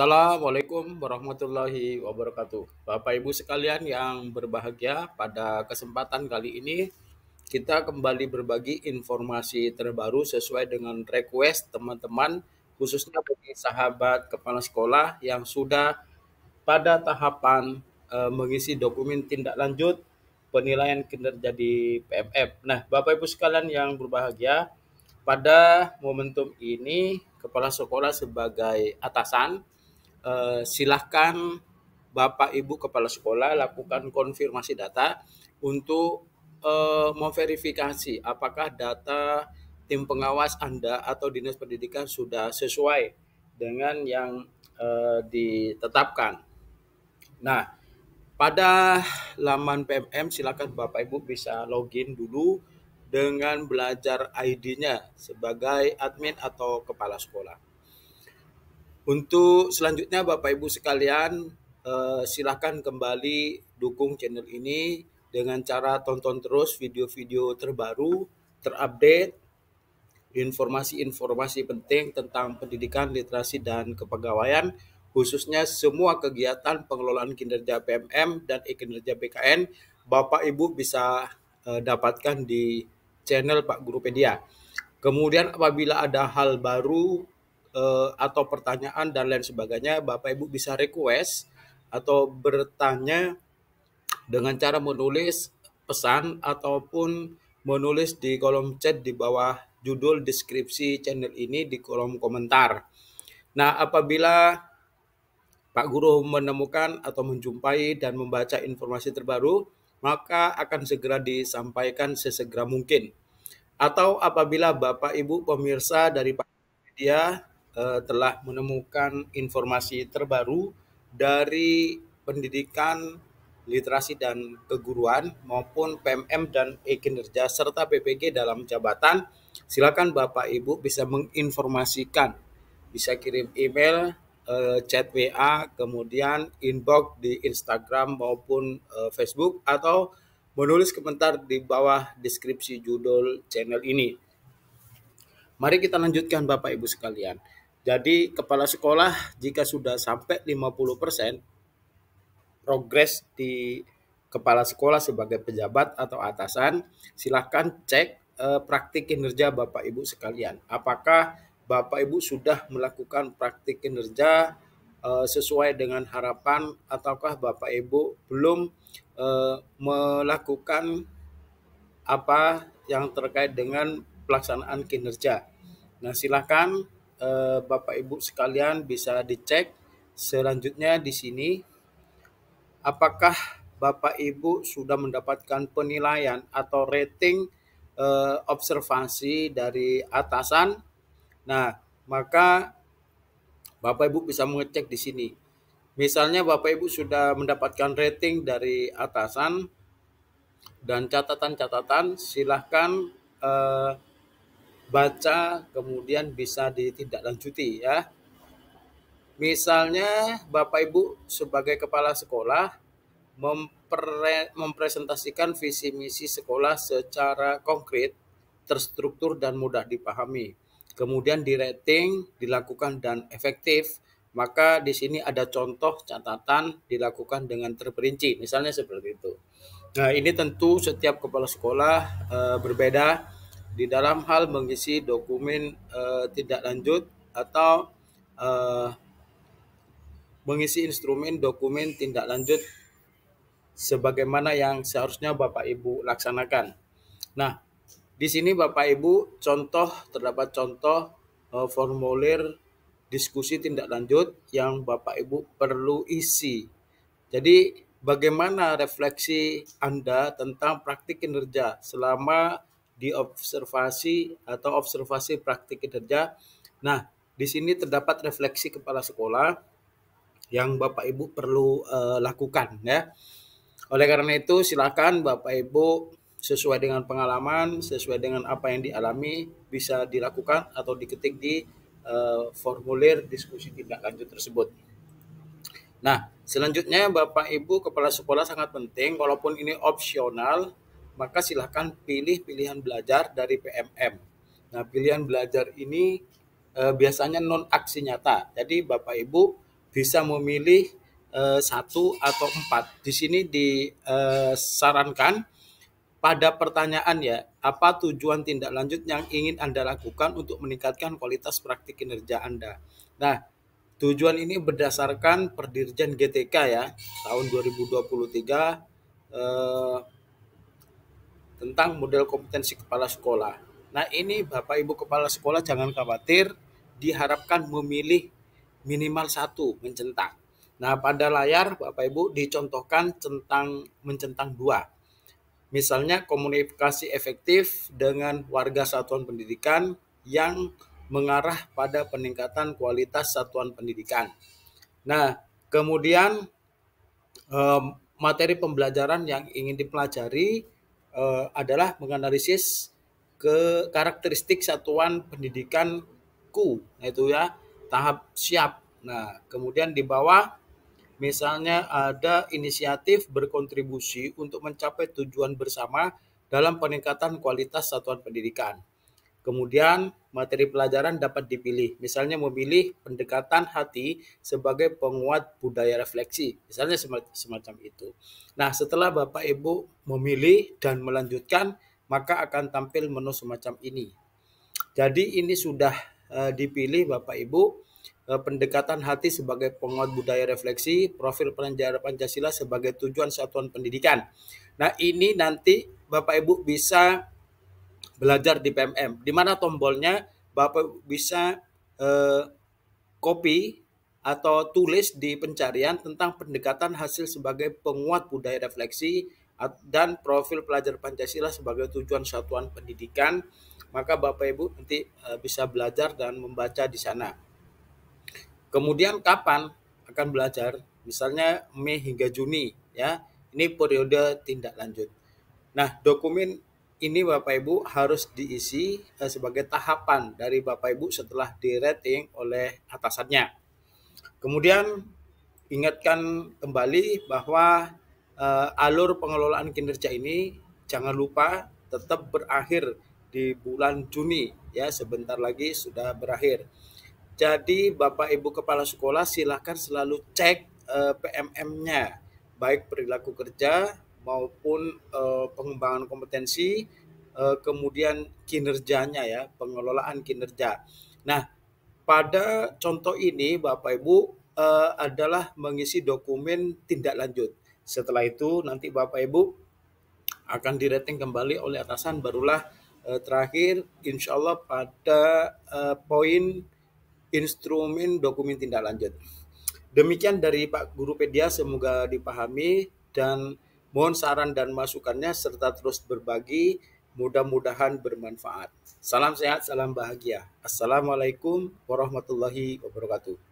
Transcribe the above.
Assalamualaikum warahmatullahi wabarakatuh. Bapak Ibu sekalian yang berbahagia, pada kesempatan kali ini kita kembali berbagi informasi terbaru sesuai dengan request teman-teman, khususnya bagi sahabat kepala sekolah yang sudah pada tahapan mengisi dokumen tindak lanjut penilaian kinerja di PMF. Nah, Bapak Ibu sekalian yang berbahagia, pada momentum ini kepala sekolah sebagai atasan, silahkan Bapak Ibu Kepala Sekolah lakukan konfirmasi data untuk memverifikasi apakah data tim pengawas Anda atau Dinas Pendidikan sudah sesuai dengan yang ditetapkan. Nah, pada laman PMM silakan Bapak Ibu bisa login dulu dengan belajar ID-nya sebagai admin atau kepala sekolah. Untuk selanjutnya Bapak Ibu sekalian, silakan kembali dukung channel ini dengan cara tonton terus video-video terbaru, terupdate, informasi-informasi penting tentang pendidikan, literasi, dan kepegawaian, khususnya semua kegiatan pengelolaan kinerja PMM dan kinerja BKN, Bapak Ibu bisa dapatkan di channel Pak Gurupedia. Kemudian apabila ada hal baru atau pertanyaan dan lain sebagainya, Bapak Ibu bisa request atau bertanya dengan cara menulis pesan ataupun menulis di kolom chat di bawah judul deskripsi channel ini di kolom komentar. Nah, apabila Pak Guru menemukan atau menjumpai dan membaca informasi terbaru, maka akan segera disampaikan sesegera mungkin. Atau apabila Bapak Ibu pemirsa dari Pak Media telah menemukan informasi terbaru dari pendidikan, literasi dan keguruan maupun PMM dan e-kinerja serta PPG dalam jabatan, silakan Bapak Ibu bisa menginformasikan, bisa kirim email, chat WA, kemudian inbox di Instagram maupun Facebook, atau menulis komentar di bawah deskripsi judul channel ini. Mari kita lanjutkan Bapak Ibu sekalian. Jadi kepala sekolah jika sudah sampai 50% progres di kepala sekolah sebagai pejabat atau atasan, silahkan cek praktik kinerja Bapak Ibu sekalian. Apakah Bapak Ibu sudah melakukan praktik kinerja sesuai dengan harapan, ataukah Bapak Ibu belum melakukan apa yang terkait dengan pelaksanaan kinerja. Nah, silakan Bapak Ibu sekalian bisa dicek selanjutnya di sini, apakah Bapak Ibu sudah mendapatkan penilaian atau rating observasi dari atasan. Nah, maka Bapak Ibu bisa mengecek di sini. Misalnya Bapak Ibu sudah mendapatkan rating dari atasan dan catatan-catatan, silahkan baca kemudian bisa ditindaklanjuti ya. Misalnya Bapak Ibu sebagai kepala sekolah mempresentasikan visi misi sekolah secara konkret, terstruktur dan mudah dipahami. Kemudian di rating dilakukan dan efektif, maka di sini ada contoh catatan dilakukan dengan terperinci, misalnya seperti itu. Nah, ini tentu setiap kepala sekolah berbeda di dalam hal mengisi dokumen tindak lanjut atau mengisi instrumen dokumen tindak lanjut sebagaimana yang seharusnya Bapak Ibu laksanakan. Nah, di sini Bapak Ibu terdapat contoh formulir diskusi tindak lanjut yang Bapak Ibu perlu isi. Jadi bagaimana refleksi Anda tentang praktik kinerja selama di observasi atau observasi praktik kinerja. Nah, di sini terdapat refleksi kepala sekolah yang Bapak Ibu perlu lakukan ya. Oleh karena itu silakan Bapak Ibu sesuai dengan pengalaman, sesuai dengan apa yang dialami bisa dilakukan atau diketik di formulir diskusi tindak lanjut tersebut. Nah, selanjutnya Bapak Ibu Kepala Sekolah sangat penting, walaupun ini opsional, maka silakan pilih pilihan belajar dari PMM. Nah, pilihan belajar ini biasanya non aksi nyata. Jadi Bapak Ibu bisa memilih satu atau empat. Di sini disarankan pada pertanyaan ya, apa tujuan tindak lanjut yang ingin Anda lakukan untuk meningkatkan kualitas praktik kinerja Anda? Nah, tujuan ini berdasarkan Perdirjen GTK ya, tahun 2023 eh, tentang model kompetensi kepala sekolah. Nah, ini Bapak Ibu kepala sekolah jangan khawatir, diharapkan memilih minimal satu mencentang. Nah, pada layar Bapak Ibu dicontohkan mencentang dua. Misalnya komunikasi efektif dengan warga satuan pendidikan yang mengarah pada peningkatan kualitas satuan pendidikan. Nah, kemudian materi pembelajaran yang ingin dipelajari adalah menganalisis ke karakteristik satuan pendidikanku, yaitu ya tahap siap. Nah, kemudian di bawah misalnya ada inisiatif berkontribusi untuk mencapai tujuan bersama dalam peningkatan kualitas satuan pendidikan. Kemudian materi pelajaran dapat dipilih, misalnya memilih pendekatan hati sebagai penguat budaya refleksi, misalnya semacam itu. Nah, setelah Bapak Ibu memilih dan melanjutkan, maka akan tampil menu semacam ini. Jadi ini sudah dipilih Bapak Ibu, pendekatan hati sebagai penguat budaya refleksi, profil penjara Pancasila sebagai tujuan satuan pendidikan. Nah, ini nanti Bapak Ibu bisa belajar di PMM, di mana tombolnya Bapak bisa copy atau tulis di pencarian tentang pendekatan hasil sebagai penguat budaya refleksi dan profil pelajar Pancasila sebagai tujuan satuan pendidikan, maka Bapak Ibu nanti bisa belajar dan membaca di sana. Kemudian kapan akan belajar? Misalnya Mei hingga Juni ya. Ini periode tindak lanjut. Nah, dokumen ini Bapak Ibu harus diisi sebagai tahapan dari Bapak Ibu setelah di-rating oleh atasannya. Kemudian ingatkan kembali bahwa alur pengelolaan kinerja ini jangan lupa tetap berakhir di bulan Juni ya, sebentar lagi sudah berakhir. Jadi Bapak Ibu kepala sekolah silakan selalu cek PMM-nya, baik perilaku kerja maupun pengembangan kompetensi, kemudian kinerjanya ya, pengelolaan kinerja. Nah, pada contoh ini Bapak Ibu adalah mengisi dokumen tindak lanjut. Setelah itu nanti Bapak Ibu akan di-rating kembali oleh atasan, barulah terakhir insya Allah pada poin instrumen dokumen tindak lanjut. Demikian dari Pak Guru Pedia, semoga dipahami dan mohon saran dan masukannya serta terus berbagi, mudah-mudahan bermanfaat. Salam sehat, salam bahagia. Assalamualaikum warahmatullahi wabarakatuh.